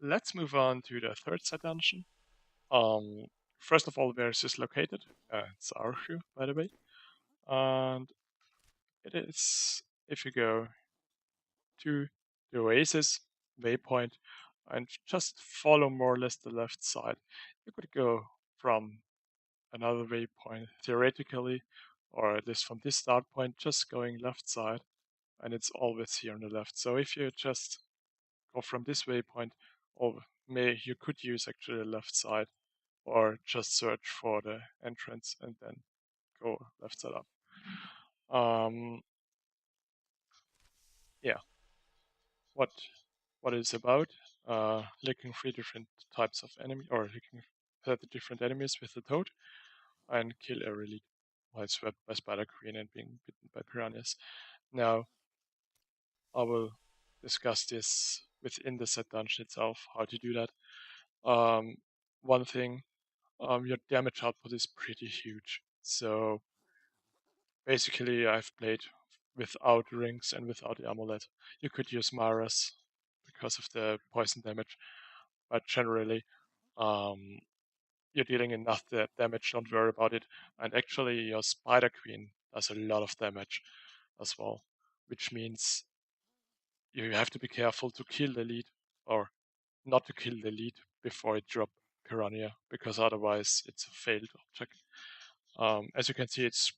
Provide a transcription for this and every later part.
let's move on to the third set dungeon. First of all, where is this located? It's Arachyr, by the way. And it is, if you go to the Oasis waypoint and just follow more or less the left side, you could go from another waypoint theoretically, or at least from this start point, just going left side, and it's always here on the left. So if you just go from this waypoint, or you could use actually the left side, or just search for the entrance and then go left side up. Yeah, what it's about? Licking 3 different types of enemy, or licking 30 different enemies with the toad, and kill a elite while swept by Spider Queen and being bitten by piranhas. Now, I will discuss this within the set dungeon itself, how to do that. One thing, your damage output is pretty huge. So basically, I've played without rings and without the amulet. You could use Maras because of the poison damage, but generally, um, you're dealing enough damage, don't worry about it. And actually, your Spider Queen does a lot of damage as well, which means you have to be careful to kill the lead, or not to kill the lead before it drop Piranha, because otherwise it's a failed object. As you can see, it's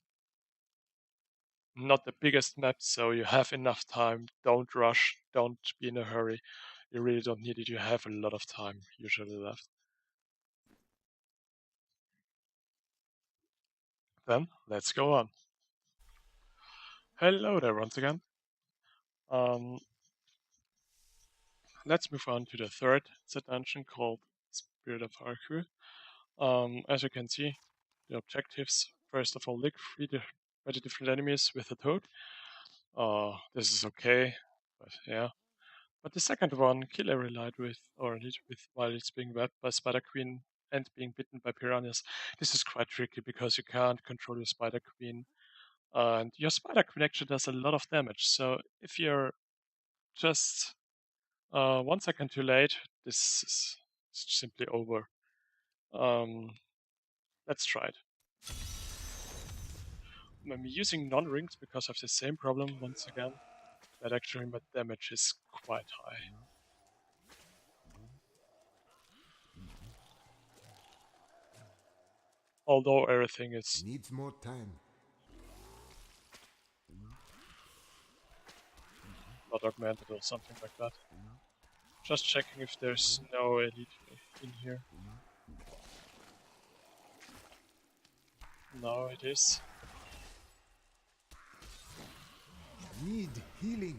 not the biggest map, so you have enough time. Don't rush, don't be in a hurry. You really don't need it. You have a lot of time usually left. Then let's go on. Hello there once again. Um, let's move on to the third set dungeon called Spirit of Arachyr. As you can see, the objectives, first of all, lick 30 different enemies with a toad. This is okay, but yeah. But the second one, kill every light or elite with while it's being wrapped by Spider Queen and being bitten by piranhas. This is quite tricky because you can't control your Spider Queen, and your Spider Queen actually does a lot of damage. So if you're just 1 second too late, this is simply over. Um, let's try it. I'm using non-rings because of the same problem once again, that actually my damage is quite high. Although everything is Needs more time. not augmented or something like that. Just checking if there's no elite in here. No, it is. Need healing.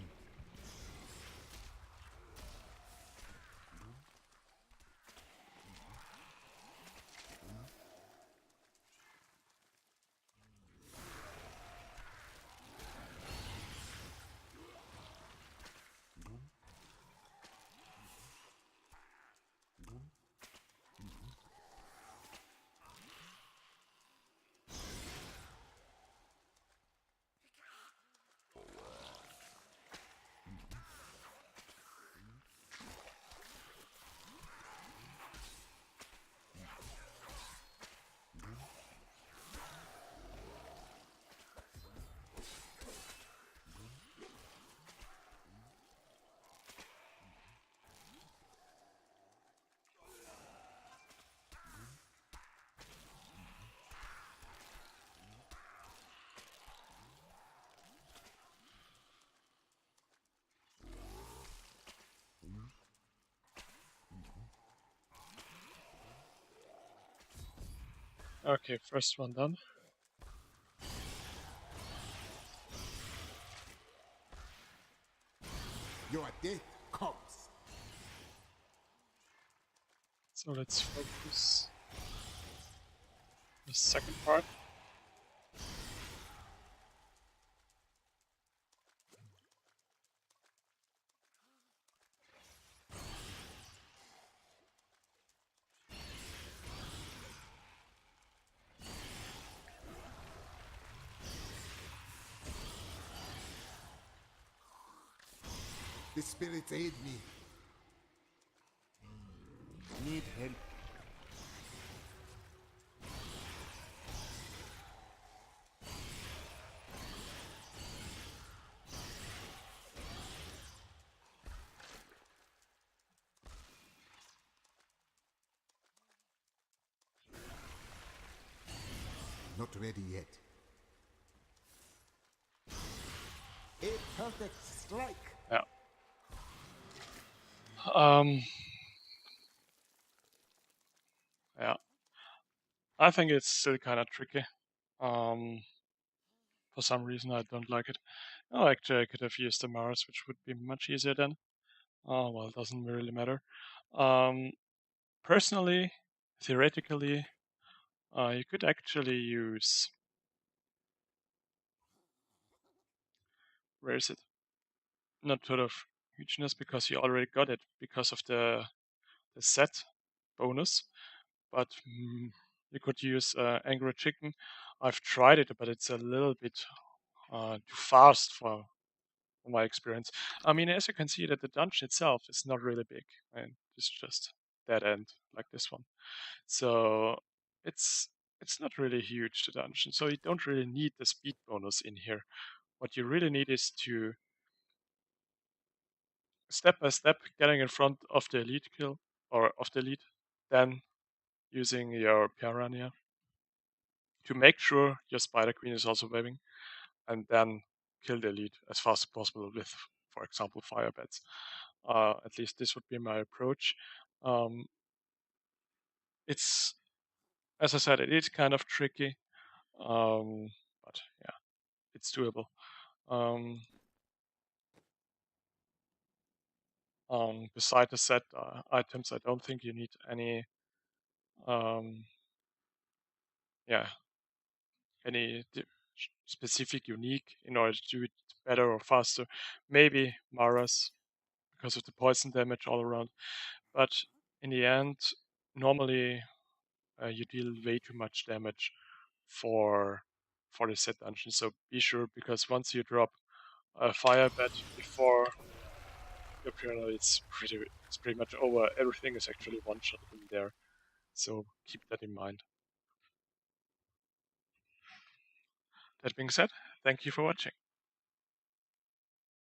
Okay, first one done. Your death comes. So let's focus the second part. The spirits aid me. Need help. Not ready yet. A perfect strike. Yeah. Um, yeah. I think it's still kind of tricky. Um, for some reason, I don't like it. Oh, actually, I could have used the Mars, which would be much easier then. Oh, well, it doesn't really matter. Um, personally, theoretically, you could actually use, where is it? Not sort of hugeness, because you already got it because of the set bonus. But you could use Angry Chicken. I've tried it, but it's a little bit too fast for my experience. I mean, as you can see, that the dungeon itself is not really big, and it's just dead end like this one. So it's it's not really huge, the dungeon. So you don't really need the speed bonus in here. What you really need is to step by step getting in front of the elite kill or of the elite, then using your piranha to make sure your spider queen is also waving, and then kill the elite as fast as possible with, for example, fire bats. At least this would be my approach. Um, it's, as I said, it is kind of tricky, but yeah, it's doable. Um, beside the set items, I don't think you need any, um, yeah, any specific unique in order to do it better or faster. Maybe Maras because of the poison damage all around. But in the end, normally you deal way too much damage for the set dungeon. So be sure, because once you drop a fire bat before your piranha, it's pretty much over. Everything is actually one shot in there. So keep that in mind. That being said, thank you for watching.